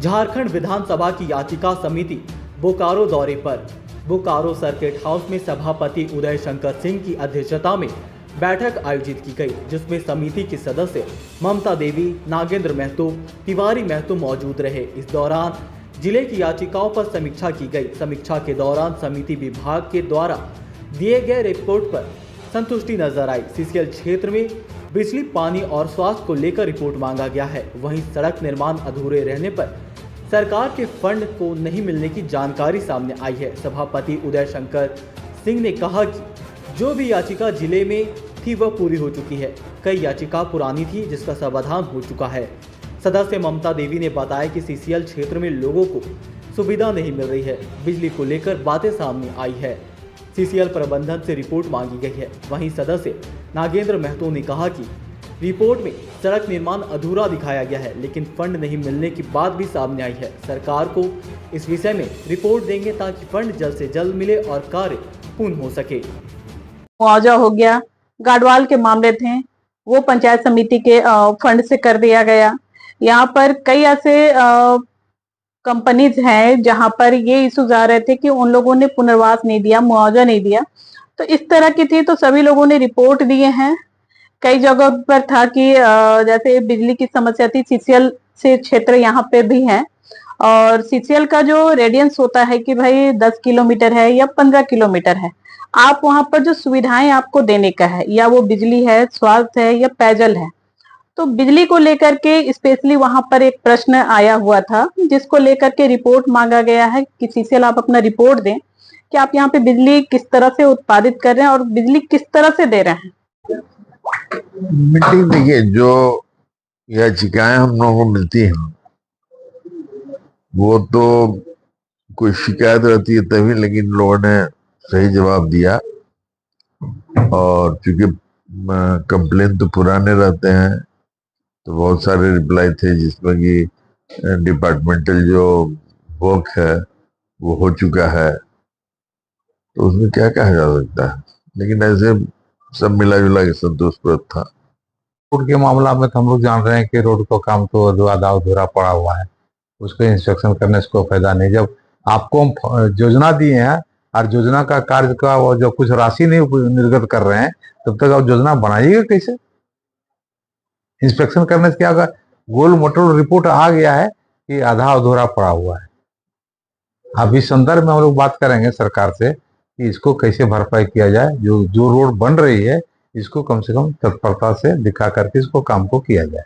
झारखंड विधानसभा की याचिका समिति बोकारो दौरे पर। बोकारो सर्किट हाउस में सभापति उदय शंकर सिंह की अध्यक्षता में बैठक आयोजित की गई, जिसमें समिति के सदस्य ममता देवी, नागेंद्र महतो, तिवारी महतो मौजूद रहे। इस दौरान जिले की याचिकाओं पर समीक्षा की गई। समीक्षा के दौरान समिति विभाग के द्वारा दिए गए रिपोर्ट पर संतुष्टि नजर आई। सीसीएल क्षेत्र में बिजली, पानी और स्वास्थ्य को लेकर रिपोर्ट मांगा गया है। वहीं सड़क निर्माण अधूरे रहने पर सरकार के फंड को नहीं मिलने की जानकारी सामने आई है। सभापति उदय शंकर सिंह ने कहा कि जो भी याचिका जिले में थी वह पूरी हो चुकी है। कई याचिका पुरानी थी जिसका समाधान हो चुका है। सदस्य ममता देवी ने बताया कि सीसीएल क्षेत्र में लोगों को सुविधा नहीं मिल रही है। बिजली को लेकर बातें सामने आई है। सीसीएल प्रबंधन से रिपोर्ट मांगी गई है। वहीं सदस्य नागेंद्र महतो ने कहा कि रिपोर्ट में सड़क निर्माण अधूरा दिखाया गया है, लेकिन फंड नहीं मिलने की बात भी सामने आई है। सरकार को इस विषय में रिपोर्ट देंगे ताकि फंड जल्द से जल्द मिले और कार्य पूर्ण हो सके। मुआवजा हो गया, गाडवाल के मामले थे वो पंचायत समिति के फंड से कर दिया गया। यहाँ पर कई ऐसे कंपनीज हैं जहां पर ये इश्यूज आ रहे थे कि उन लोगों ने पुनर्वास नहीं दिया, मुआवजा नहीं दिया। तो इस तरह की थी, तो सभी लोगों ने रिपोर्ट दिए हैं। कई जगह पर था कि जैसे बिजली की समस्या थी, सीसीएल से क्षेत्र यहाँ पे भी है और सीसीएल का जो रेडियंस होता है कि भाई 10 किलोमीटर है या 15 किलोमीटर है, आप वहां पर जो सुविधाएं आपको देने का है, या वो बिजली है, स्वास्थ्य है या पेयजल है, तो बिजली को लेकर के स्पेशली वहां पर एक प्रश्न आया हुआ था जिसको लेकर के रिपोर्ट मांगा गया है कि सीसीएल आप अपना रिपोर्ट दें कि आप यहाँ पे बिजली किस तरह से उत्पादित कर रहे हैं और बिजली किस तरह से दे रहे हैं। मीटिंग देखिए, जो याचिकाएं हम लोगों को मिलती हैं वो तो कोई शिकायत रहती है तभी, लेकिन लोगों ने सही जवाब दिया। और चूंकि कंप्लेन तो पुराने रहते हैं तो बहुत सारे रिप्लाई थे जिसमें कि डिपार्टमेंटल जो वर्क है वो हो चुका है, तो उसमें क्या कहा जा सकता है। लेकिन ऐसे सब मिला जुला के संतोषप्रद था। रोड के मामला में तो हम लोग जान रहे हैं कि रोड का काम तो जो आधा अधूरा पड़ा हुआ है, उसको इंस्पेक्शन करने से कोई फायदा नहीं। जब आपको हम योजना दिए हैं और योजना का कार्य का वो जो कुछ राशि नहीं निर्गत कर रहे हैं, तब तक आप योजना बनाइएगा कैसे? इंस्पेक्शन करने से क्या होगा? गोल मोटल रिपोर्ट आ गया है कि आधा अधूरा पड़ा हुआ है। अब इस संदर्भ में हम लोग बात करेंगे सरकार से कि इसको कैसे भरपाई किया जाए। जो रोड बन रही है इसको कम से कम तत्परता से दिखा करके इसको काम को किया जाए।